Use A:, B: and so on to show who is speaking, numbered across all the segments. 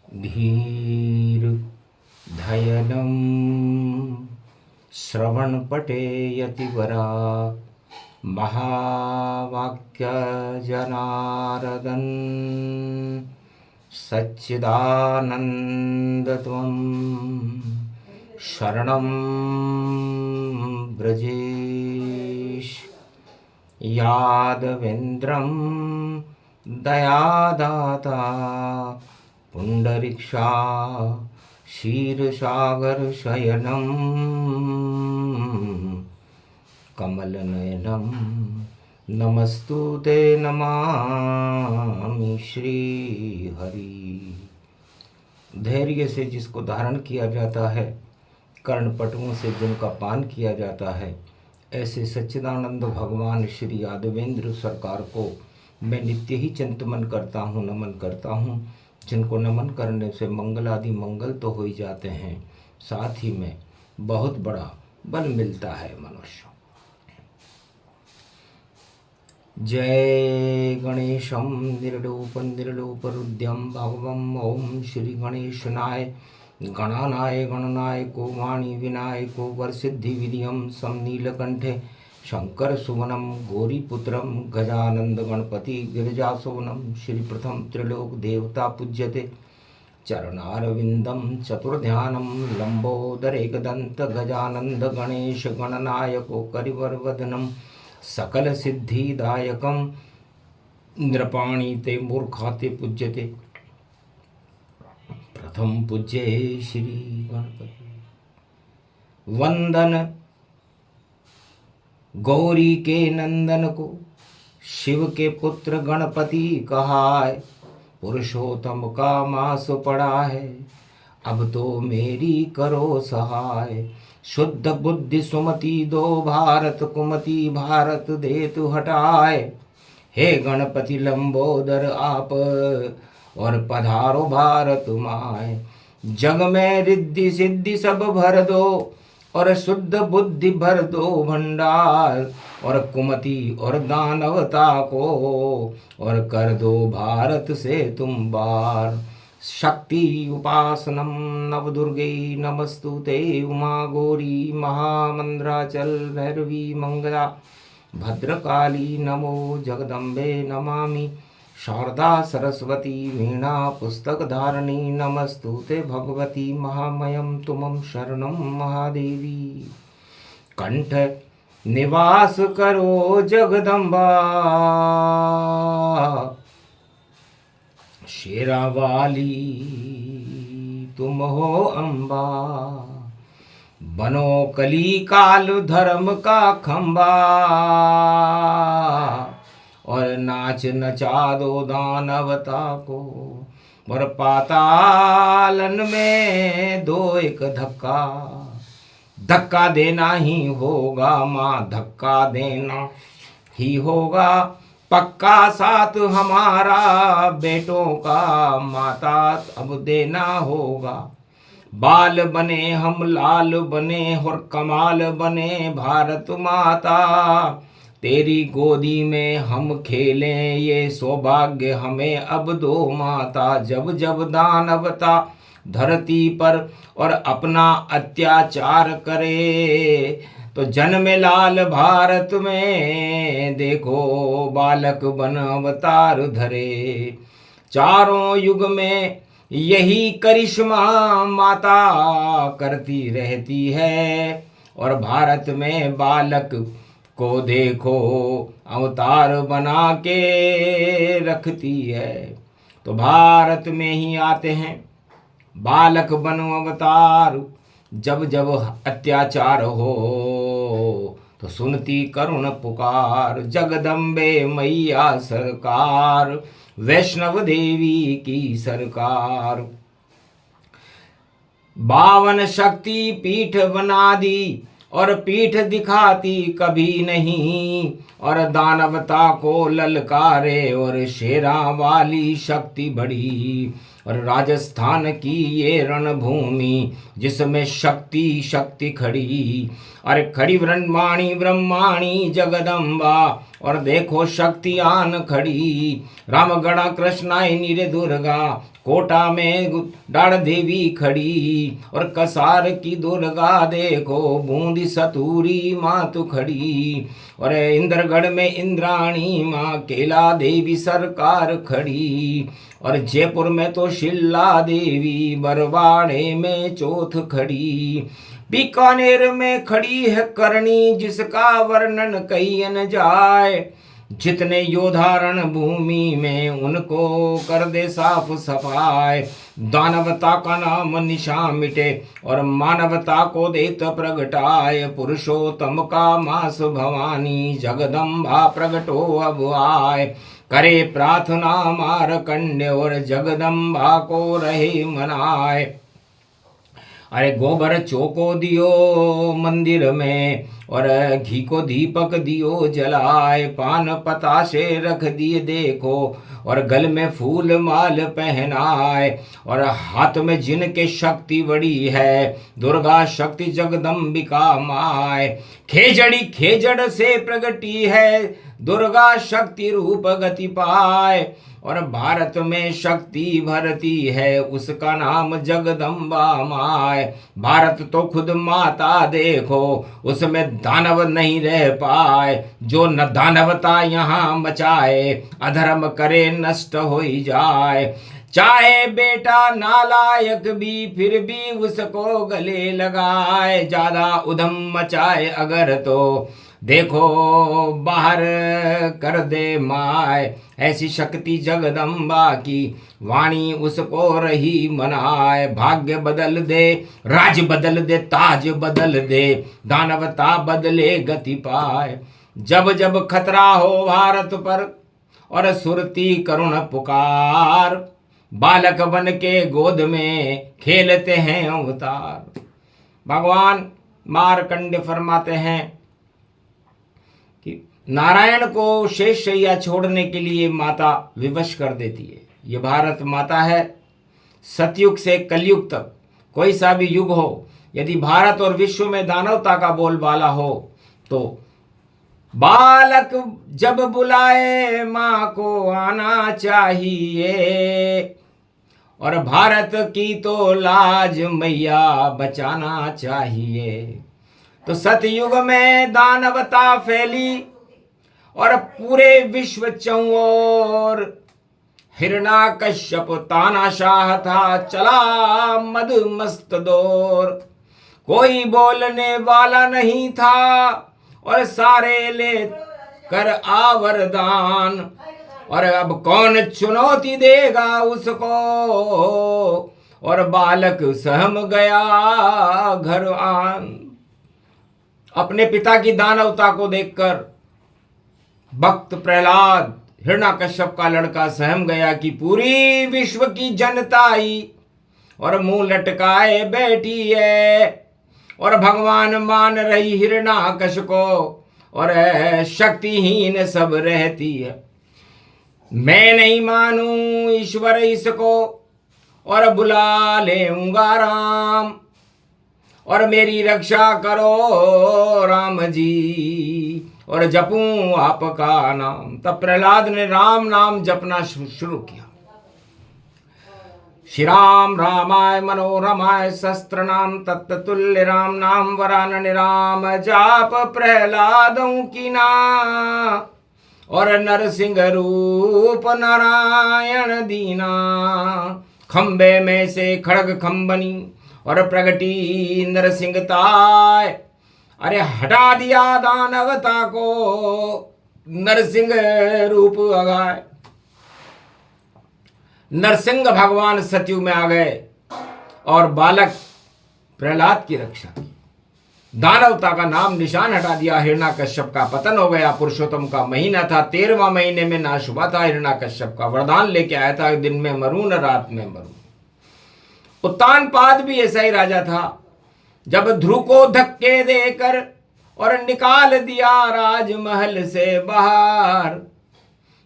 A: धीर् धयनं श्रवणपटे यतिवरा महावाक्यजनार्दन सच्चिदानन्दत्वं शरणं व्रजेश यादवेन्द्रं दयादाता पुंडरीक्षा क्षीरसागरशयनं कमलनयनं नमस्तुते नमामि श्रीहरि। धैर्य से जिसको धारण किया जाता है, कर्णपटुओं से जिनका पान किया जाता है, ऐसे सच्चिदानंद भगवान श्री यादवेंद्र सरकार को मैं नित्य ही चिंतन करता हूँ, नमन करता हूँ। जिनको नमन करने से मंगल आदि मंगल तो हो ही जाते हैं, साथ ही में बहुत बड़ा बल मिलता है मनुष्य। जय गणेशं निर्लोपरुद्यं भगवं ओम श्री गणेशनाय गणानाय गणनायको वाणी विनायको वरसिद्धि विधियं सम नीलकंठे शंकर सुवनम गौरीपुत्रम गजानंद गणपति गिरिजासोनम श्री प्रथम त्रिलोक देवता पूज्यते चरणारविंदम चतुर्ध्यानम लंबोदरेकदंत गजानंद गणेश गणनायको करिवरवदनम सकल सिद्धिदायकम नृपाणि ते मूर्खाते पूज्यते प्रथम पूज्ये श्री गणपति वंदन गौरी के नंदन को शिव के पुत्र गणपति कहाय। पुरुषोत्तम का मास पड़ा है, अब तो मेरी करो सहाय। शुद्ध बुद्धि सुमति दो भारत कुमति भारत दे तु हटाए। हे गणपति लंबोदर आप और पधारो भारत माय। जग में रिद्धि सिद्धि सब भर दो और शुद्ध बुद्धि भर दो भंडार। और कुमति और दानवता को और कर दो भारत से तुम बार। शक्ति उपासनम नवदुर्गे नमस्तुते उमा गौरी महामंद्राचल भैरवी मंगला भद्रकाली नमो जगदम्बे नमामि। शारदा सरस्वती वीणा पुस्तक धारणी नमस्तुते भगवती महामयम तुमं शरणं महादेवी। कंठ निवास करो जगदम्बा शेरावाली तुम हो अम्बा। बनो कली काल धर्म का खंबा और नाच नचा दो दानवता को। और पातालन में दो एक धक्का, धक्का देना ही होगा माँ, धक्का देना ही होगा पक्का साथ हमारा। बेटों का माता अब देना होगा। बाल बने हम लाल बने और कमाल बने भारत माता। तेरी गोदी में हम खेलें ये सौभाग्य हमें अब दो माता। जब जब दानवता धरती पर और अपना अत्याचार करे तो जन्मे लाल भारत में देखो बालक बन अवतार धरे। चारों युग में यही करिश्मा माता करती रहती है। और भारत में बालक को देखो अवतार बना के रखती है। तो भारत में ही आते हैं बालक बनो अवतार। जब जब अत्याचार हो तो सुनती करुण पुकार। जगदम्बे मैया सरकार, वैष्णव देवी की सरकार। 52 शक्ति पीठ बना दी और पीठ दिखाती कभी नहीं। और दानवता को ललकारे और शेरा वाली शक्ति बड़ी। और राजस्थान की ये रणभूमि जिसमें शक्ति शक्ति खड़ी। अरे खड़ी ब्रह्माणी ब्रह्माणी जगदम्बा और देखो शक्ति आन खड़ी, रामगढ़ा कृष्णाय नीरे दुर्गा, कोटा में डाड़ देवी खड़ी, और कसार की दुर्गा देखो, बूंदी सतूरी मातु खड़ी, और इंद्रगढ़ में इंद्राणी माँ, केला देवी सरकार खड़ी, और जयपुर में तो शिल्ला देवी, बरवाड़े में चौथ खड़ी, बीकानेर में खड़ी है करणी, जिसका वर्णन कही न जाए, जितने योधा रण भूमि में, उनको कर दे साफ सफाई, दानवता का नाम निशा मिटे, और मानवता को देत प्रगटाए, पुरुषोत्तम का मास भवानी, जगदम्बा प्रगटो अब आए, करे प्रार्थना मारकंडे, और जगदम्बा को रहे मनाए। अरे गोबर चौको दियो मंदिर में, और घी को दीपक दियो जलाए, पान पताशे रख दिए देखो, और गल में फूल माल पहनाए, और हाथ में जिनके शक्ति बड़ी है, दुर्गा शक्ति जगदम्बिका माय, खेजड़ी खेजड़ से प्रगटी है, दुर्गा शक्ति रूप गति पाए, और भारत में शक्ति भरती है, उसका नाम जगदम्बा माय, भारत तो खुद माता देखो, उसमें दानव नहीं रह पाए, जो न दानवता यहाँ मचाए, अधर्म करे नष्ट हो ही जाए, चाहे बेटा नालायक भी, फिर भी उसको गले लगाए, ज्यादा उधम मचाए अगर तो देखो बाहर कर दे माय, ऐसी शक्ति जगदम्बा की वाणी उसको रही मनाए, भाग्य बदल दे, राज बदल दे, ताज बदल दे, दानवता बदले गति पाए, जब जब खतरा हो भारत पर, और सुरती करुण पुकार, बालक बन के गोद में खेलते हैं अवतार। भगवान मार्कंड फरमाते हैं कि नारायण को शेष शैया छोड़ने के लिए माता विवश कर देती है। ये भारत माता है। सतयुग से कलयुग तक कोई सा भी युग हो, यदि भारत और विश्व में दानवता का बोलबाला हो, तो बालक जब बुलाए माँ को आना चाहिए, और भारत की तो लाज मैया बचाना चाहिए। तो सतयुग में दानवता फैली, और पूरे विश्व चौर हिरणाकश्यप तानाशाह था, चला मद मस्त दौर, कोई बोलने वाला नहीं था, और सारे ले कर आवरदान, और अब कौन चुनौती देगा उसको, और बालक सहम गया घर आन। अपने पिता की दानवता को देखकर भक्त प्रहलाद, हिरणाकश्यप का लड़का, सहम गया कि पूरी विश्व की जनता ही और मुंह लटकाए बैठी है, और भगवान मान रही हिरणाकश को, और शक्तिहीन सब रहती है। मैं नहीं मानूं ईश्वर इसको, और बुला लेऊंगा राम, और मेरी रक्षा करो राम जी, और जपूं आपका नाम। तब प्रहलाद ने राम नाम जपना शुरू किया। श्री राम रामाय मनोरमाय शस्त्र नाम, तत्तुल्य राम नाम वरान राम, जाप प्रहलादों की ना, और नरसिंह रूप नारायण दीना। खंबे में से खड़ग खंबनी, और प्रगटी नरसिंहताय, अरे हटा दिया दानवता को, नरसिंह रूप आगाए। नरसिंह भगवान सतयुग में आ गए, और बालक प्रहलाद की रक्षा की। दानवता का नाम निशान हटा दिया। हिरणाकश्यप का पतन हो गया। पुरुषोत्तम का महीना था, 13वां महीने में नाश हुआ था। हिरणाकश्यप का वरदान लेके आया था, दिन में मरूं न रात में मरूं। उत्तानपाद भी ऐसा ही राजा था। जब ध्रुव को धक्के देकर और निकाल दिया राजमहल से बाहर,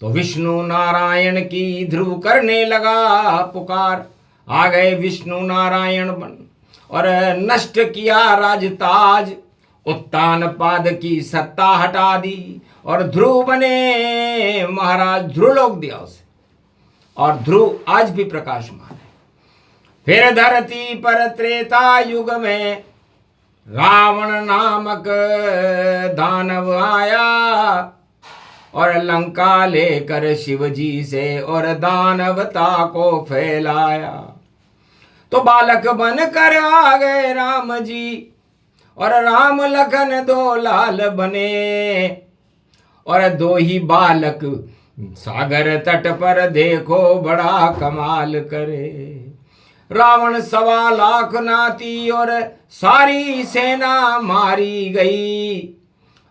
A: तो विष्णु नारायण की ध्रुव करने लगा पुकार। आ गए विष्णु नारायण बन, और नष्ट किया राजताज। उत्तानपाद की सत्ता हटा दी, और ध्रुव बने महाराज, ध्रुवलोक दिया उसे, और ध्रुव आज भी प्रकाशमान है। फिर धरती पर त्रेता युग में रावण नामक दानव आया, और लंका लेकर शिव जी से और दानवता को फैलाया। तो बालक बनकर आ गए राम जी, और राम लखन दो लाल बने, और दो ही बालक सागर तट पर देखो बड़ा कमाल करे। रावण 1.25 लाख नाती और सारी सेना मारी गई।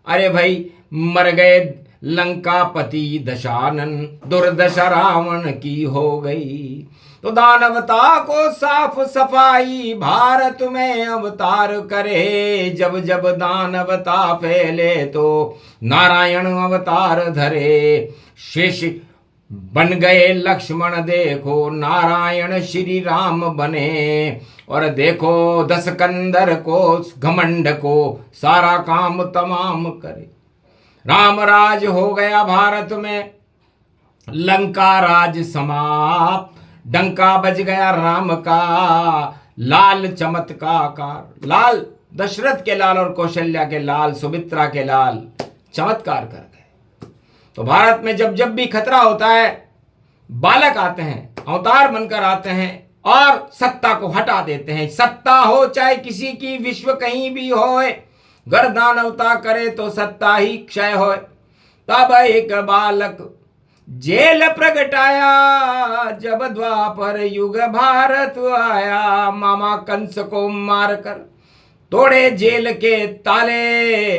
A: अरे भाई, मर गए लंकापति दशानन, दुर्दशा रावण की हो गई। तो दानवता को साफ सफाई भारत में अवतार करे। जब जब दानवता फैले तो नारायण अवतार धरे। शेष बन गए लक्ष्मण, देखो नारायण श्री राम बने। और देखो 10 कंदर को, घमंड को सारा काम तमाम करे। राम राज हो गया भारत में, लंका राज समाप्त। डंका बज गया राम का, लाल चमत्कार। लाल दशरथ के लाल और कौशल्या के लाल, सुमित्रा के लाल चमत्कार कर गए। तो भारत में जब जब भी खतरा होता है, बालक आते हैं, अवतार बनकर आते हैं और सत्ता को हटा देते हैं। सत्ता हो चाहे किसी की, विश्व कहीं भी होए, गर दानवता करे तो सत्ता ही क्षय होए। तब एक बालक जेल प्रगटाया, जब द्वापर युग भारत आया। मामा कंस को मारकर तोड़े जेल के ताले,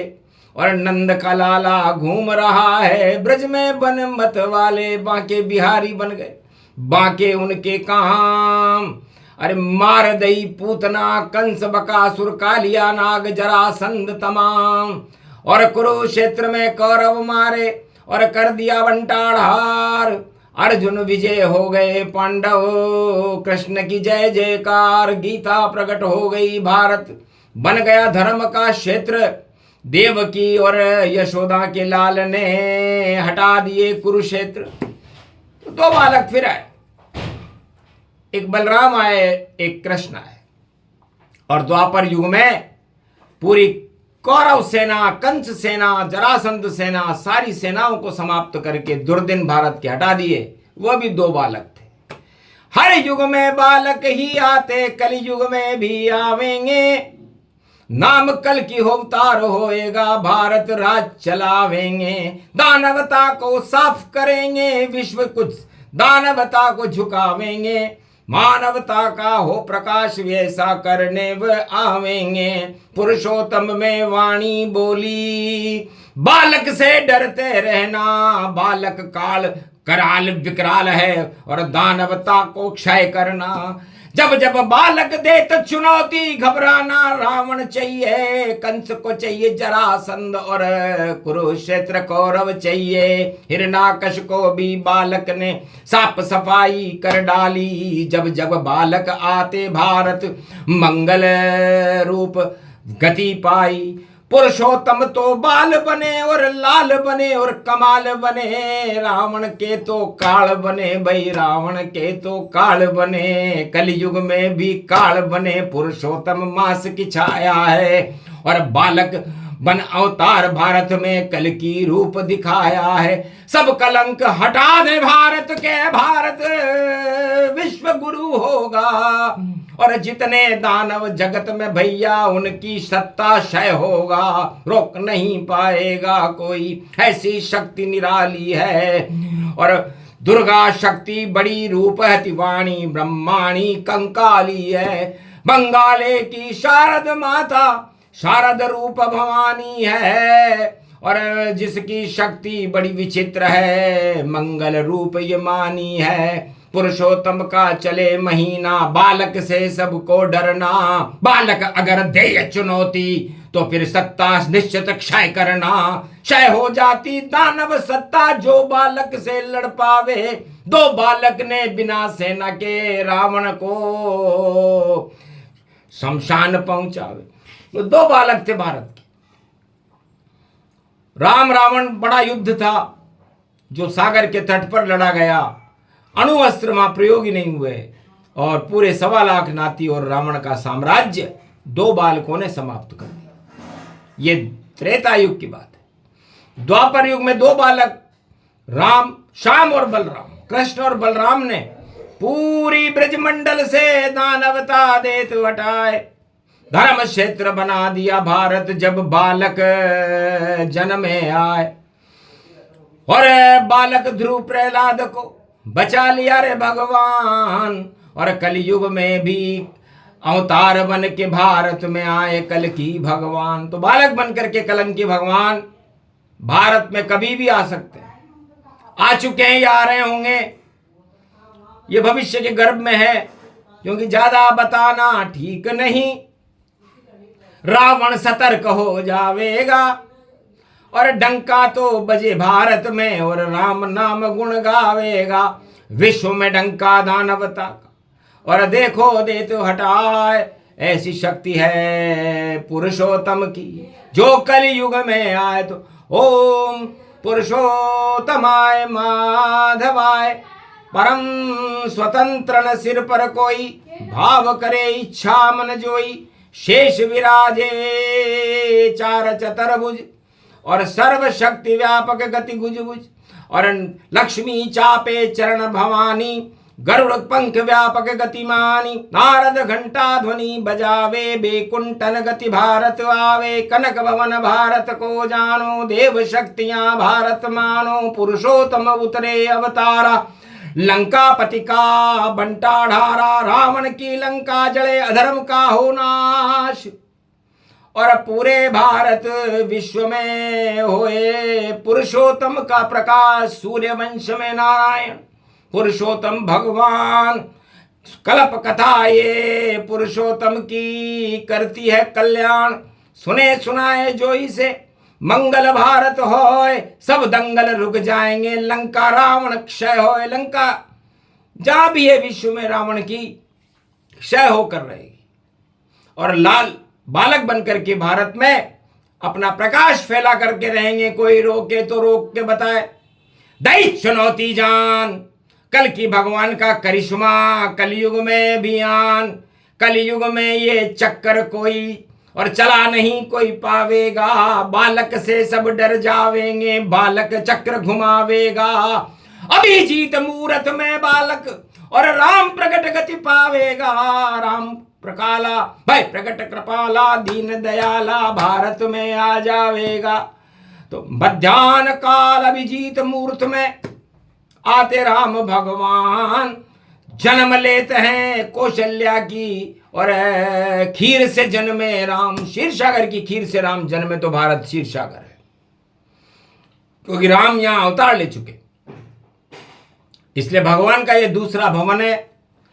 A: और नंद का लाला घूम रहा है ब्रज में। बन मत वाले बांके बिहारी बन गए, बांके उनके काम। अरे मार दई पूतना, कंस बकासुर कालिया नाग जरासंध तमाम। और कुरुक्षेत्र में कौरव मारे और कर दिया बंटाढ़ार। अर्जुन विजय हो गए पांडव, कृष्ण की जय जयकार। गीता प्रकट हो गई, भारत बन गया धर्म का क्षेत्र। देवकी और यशोदा के लाल ने हटा दिए कुरुक्षेत्र। तो 2 बालक फिर आए, एक बलराम आए, एक कृष्ण आए। और द्वापर युग में पूरी कौरव सेना, कंस सेना, जरासंध सेना, सारी सेनाओं को समाप्त करके दुर्दिन भारत के हटा दिए। वह भी 2 बालक थे। हर युग में बालक ही आते, कल युग में भी आवेंगे। नाम कल की अवतार होएगा, भारत राज चलावेंगे। दानवता को साफ करेंगे, विश्व कुछ दानवता को झुकावेंगे। मानवता का हो प्रकाश, वैसा करने व आवेंगे। पुरुषोत्तम में वाणी बोली, बालक से डरते रहना। बालक काल कराल विकराल है, और दानवता को क्षय करना। जब जब बालक दे तो चुनौती, घबराना रावण चाहिए, कंस को चाहिए जरासंध, और कुरुक्षेत्र कौरव चाहिए। हिरणाकश को भी बालक ने साफ सफाई कर डाली। जब जब बालक आते भारत मंगल रूप गति पाई। पुरुषोत्तम तो बाल बने और लाल बने और कमाल बने। रावण के तो काल बने, भाई रावण के तो काल बने। कलयुग में भी काल बने, पुरुषोत्तम मास की छाया है। और बालक बन अवतार भारत में कल की रूप दिखाया है। सब कलंक हटा दे भारत के, भारत विश्व गुरु होगा। और जितने दानव जगत में भैया, उनकी सत्ता क्षय होगा। रोक नहीं पाएगा कोई, ऐसी शक्ति निराली है। और दुर्गा शक्ति बड़ी रूप है, तिवाणी ब्रह्माणी कंकाली है। बंगाले की शारद माता, शारद रूप भवानी है। और जिसकी शक्ति बड़ी विचित्र है, मंगल रूप ये मानी है। पुरुषोत्तम का चले महीना, बालक से सबको डरना। बालक अगर दे चुनौती, तो फिर सत्ता निश्चित क्षय करना। क्षय हो जाती दानव सत्ता, जो बालक से लड़ पावे। 2 बालक ने बिना सेना के रावण को शमशान पहुंचावे। तो 2 बालक थे भारत के। राम रावण बड़ा युद्ध था जो सागर के तट पर लड़ा गया। अणु अस्त्र वहां प्रयोग ही नहीं हुए और पूरे 1.25 लाख नाती और रावण का साम्राज्य 2 बालकों ने समाप्त कर दिया। ये त्रेता युग की बात है। द्वापर युग में 2 बालक राम, श्याम और बलराम, कृष्ण और बलराम ने पूरी ब्रजमंडल से दानवता देत हटाए, धर्म क्षेत्र बना दिया भारत जब बालक जन्मे आए। और बालक ध्रुव प्रहलाद को बचा लिया रे भगवान, और कलयुग में भी अवतार बन के भारत में आए कल की भगवान। तो बालक बन करके कलंकी भगवान भारत में कभी भी आ सकते हैं, आ चुके हैं या आ रहे होंगे, ये भविष्य के गर्भ में है, क्योंकि ज्यादा बताना ठीक नहीं। रावण सतर्क हो जावेगा और डंका तो बजे भारत में, और राम नाम गुण गावेगा विश्व में डंका दानवता का। और देखो दे तो हटाए, ऐसी शक्ति है पुरुषोत्तम की जो कलयुग में आए। तो ओम पुरुषोत्तमाय माधवाय, परम स्वतंत्र न सिर पर कोई, भाव करे इच्छा मन जोई। शेष विराजे 4 चतुर्भुज, और सर्व शक्ति व्यापक गति गुज गुज। और लक्ष्मी चापे चरण भवानी, गरुड़ पंख व्यापक गतिमानी। नारद घंटा ध्वनि बजावे, बेकुंठन गति भारत आवे। कनक भवन भारत को जानो, देव शक्तियां भारत मानो। पुरुषोत्तम उतरे अवतारा, लंकापति का बंटा ढारा। रावण की लंका जले, अधर्म का हो नाश, और पूरे भारत विश्व में होए पुरुषोत्तम का प्रकाश। सूर्य वंश में नारायण पुरुषोत्तम भगवान, कल्प कथा ये पुरुषोत्तम की करती है कल्याण। सुने सुनाए जो इसे मंगल भारत होए, सब दंगल रुक जाएंगे। लंका रावण क्षय होए, लंका जहां भी है विश्व में रावण की क्षय होकर रहेगी, और लाल बालक बनकर के भारत में अपना प्रकाश फैला करके रहेंगे। कोई रोके तो रोक के बताए। दई चुनौती जान, कल की भगवान का करिश्मा कलयुग में भी आन। कलयुग में ये चक्कर कोई और चला नहीं कोई पावेगा। बालक से सब डर जावेंगे, बालक चक्र घुमावेगा। अभिजीत मूरत में बालक और राम प्रकट गति पावेगा। राम प्रकाला भाई प्रकट कृपाला, दीन दयाला भारत में आ जावेगा। तो मध्यान्ह काल अभिजीत मूर्त में आते राम भगवान, जन्म लेते हैं कौशल्या की, और खीर से जन्मे राम। क्षीर सागर की खीर से राम जन्मे, तो भारत क्षीर सागर है, क्योंकि राम यहां अवतार ले चुके। इसलिए भगवान का ये दूसरा भवन है,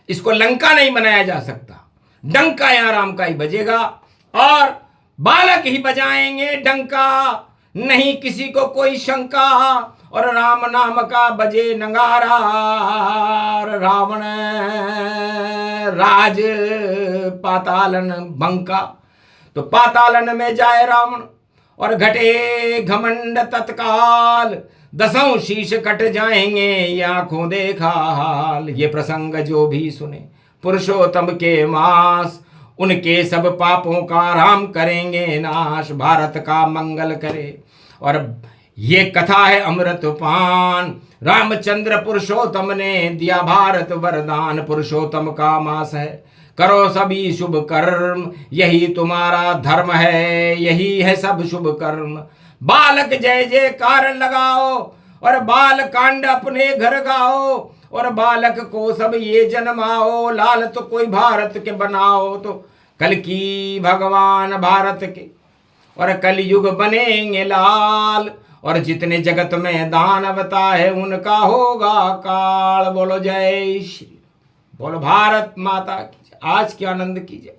A: इसको लंका नहीं बनाया जा सकता। डंका यहां राम का ही बजेगा, और बालक ही बजाएंगे डंका, नहीं किसी को कोई शंका। और राम नाम का बजे नगारा, रावण राज पातालन बंका। तो पातालन में जाए रावण, और घटे घमंड तत्काल। 10 शीश कट जाएंगे, ये आंखों देखा हाल। ये प्रसंग जो भी सुने पुरुषोत्तम के मास, उनके सब पापों का राम करेंगे नाश। भारत का मंगल करे, और ये कथा है अमृत पान। रामचंद्र पुरुषोत्तम ने दिया भारत वरदान। पुरुषोत्तम का मास है, करो सभी शुभ कर्म, यही तुम्हारा धर्म है, यही है सब शुभ कर्म। बालक जय जयकार लगाओ, और बाल कांड अपने घर गाओ। और बालक को सब ये जन्माओ, लाल तो कोई भारत के बनाओ। तो कल की भगवान भारत के, और कलयुग बनेंगे लाल। और जितने जगत में दानवता है, उनका होगा काल। बोलो जय श्री, बोलो भारत माता की जय। आज के आनंद की जय।